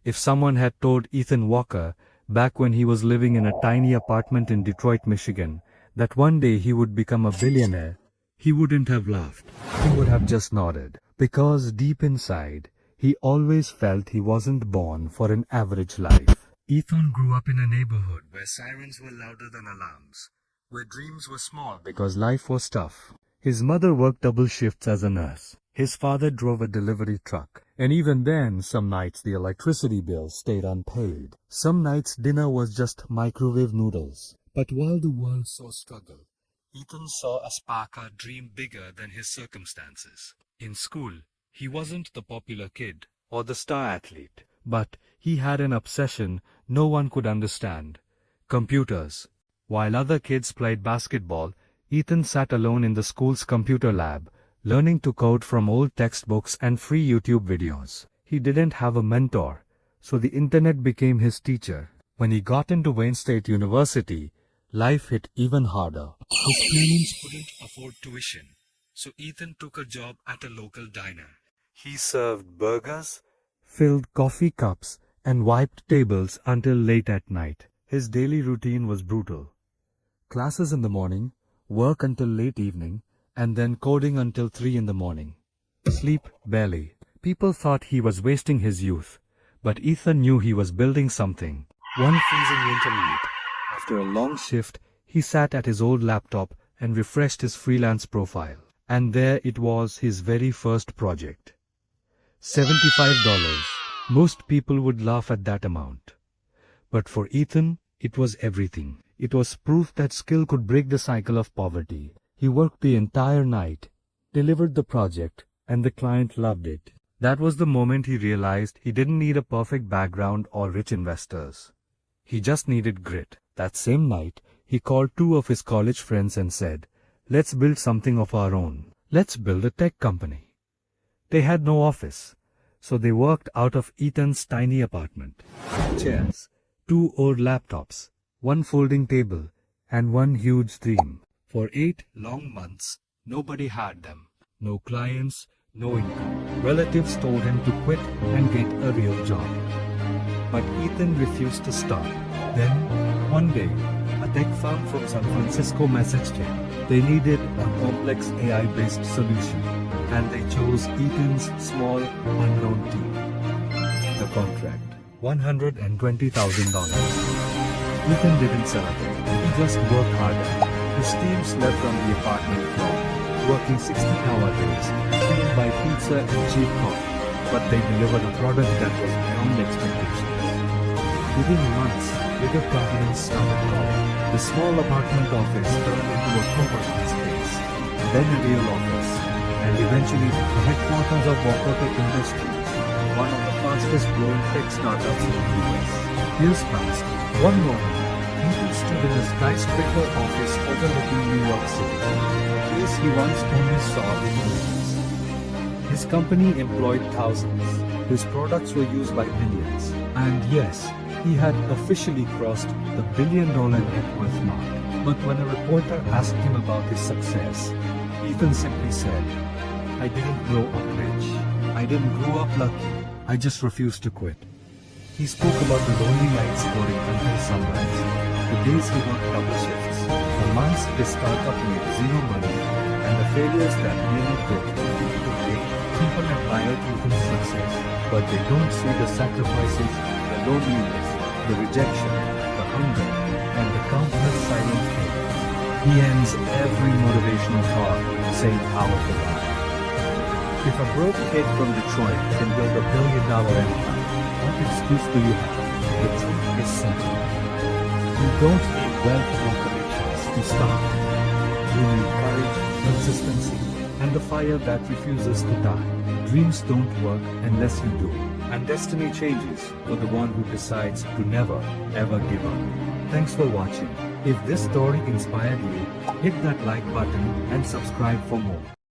If someone had told Ethan Walker, back when he was living in a tiny apartment in Detroit, Michigan, that one day he would become a billionaire, he wouldn't have laughed. He would have just nodded. Because deep inside, he always felt he wasn't born for an average life. Ethan grew up in a neighborhood where sirens were louder than alarms, where dreams were small because life was tough. His mother worked double shifts as a nurse. His father drove a delivery truck. And even then, some nights the electricity bill stayed unpaid. Some nights dinner was just microwave noodles. But while the world saw struggle, Ethan saw a spark dream bigger than his circumstances. In school, he wasn't the popular kid or the star athlete, but he had an obsession no one could understand: computers. While other kids played basketball, Ethan sat alone in the school's computer lab, learning to code from old textbooks and free YouTube videos. He didn't have a mentor, so the internet became his teacher. When he got into Wayne State University, life hit even harder. His parents couldn't afford tuition, so Ethan took a job at a local diner. He served burgers, filled coffee cups, and wiped tables until late at night. His daily routine was brutal. Classes in the morning, work until late evening, and then coding until 3 in the morning. Sleep barely. People thought he was wasting his youth, but Ethan knew he was building something. One freezing winter night, after a long shift, he sat at his old laptop and refreshed his freelance profile. And there it was, his very first project. $75. Most people would laugh at that amount. But for Ethan, it was everything. It was proof that skill could break the cycle of poverty. He worked the entire night, delivered the project, and the client loved it. That was the moment he realized he didn't need a perfect background or rich investors. He just needed grit. That same night, he called 2 of his college friends and said, "Let's build something of our own. Let's build a tech company." They had no office, so they worked out of Ethan's tiny apartment. Chairs, 2 old laptops, 1 folding table, and 1 huge dream. For 8 long months, nobody had them. No clients, no income. Relatives told him to quit and get a real job. But Ethan refused to stop. Then, one day, a tech firm from San Francisco messaged him. They needed a complex AI-based solution, and they chose Ethan's small, unknown team. The contract, $120,000. Ethan didn't celebrate. He just worked harder. His team slept on the apartment floor, working 16-hour days, fueled by pizza and cheap coffee. But they delivered a product that was beyond expectations. Within months, bigger companies started calling. The small apartment office turned into a co-working space, then a real office, and eventually the headquarters of Walker Tech Industries, one of the fastest growing tech startups in the US. Years passed. One morning, Ethan stood in a skyscraper office overlooking New York City, a place he once only saw in movies. His company employed thousands. His products were used by millions. And yes, he had officially crossed the billion-dollar net worth mark. But when a reporter asked him about his success, Ethan simply said, "I didn't grow up rich. I didn't grow up lucky. I just refused to quit." He spoke about the lonely nights coding until sunrise, the days he worked double shifts, the months his startup made zero money, and the failures that nearly broke him. Today, people admire Ethan's success, but they don't see the sacrifices, the loneliness, the rejection, the hunger, and the countless silent failures. He ends every motivational talk saying how to lie. If a broke kid from Detroit can build a billion-dollar empire, what excuse do you have? The truth is simple. You don't need wealth or connections to start. You need courage, consistency, and the fire that refuses to die. Dreams don't work unless you do. And destiny changes for the one who decides to never, ever give up. Thanks for watching. If this story inspired you, hit that like button and subscribe for more.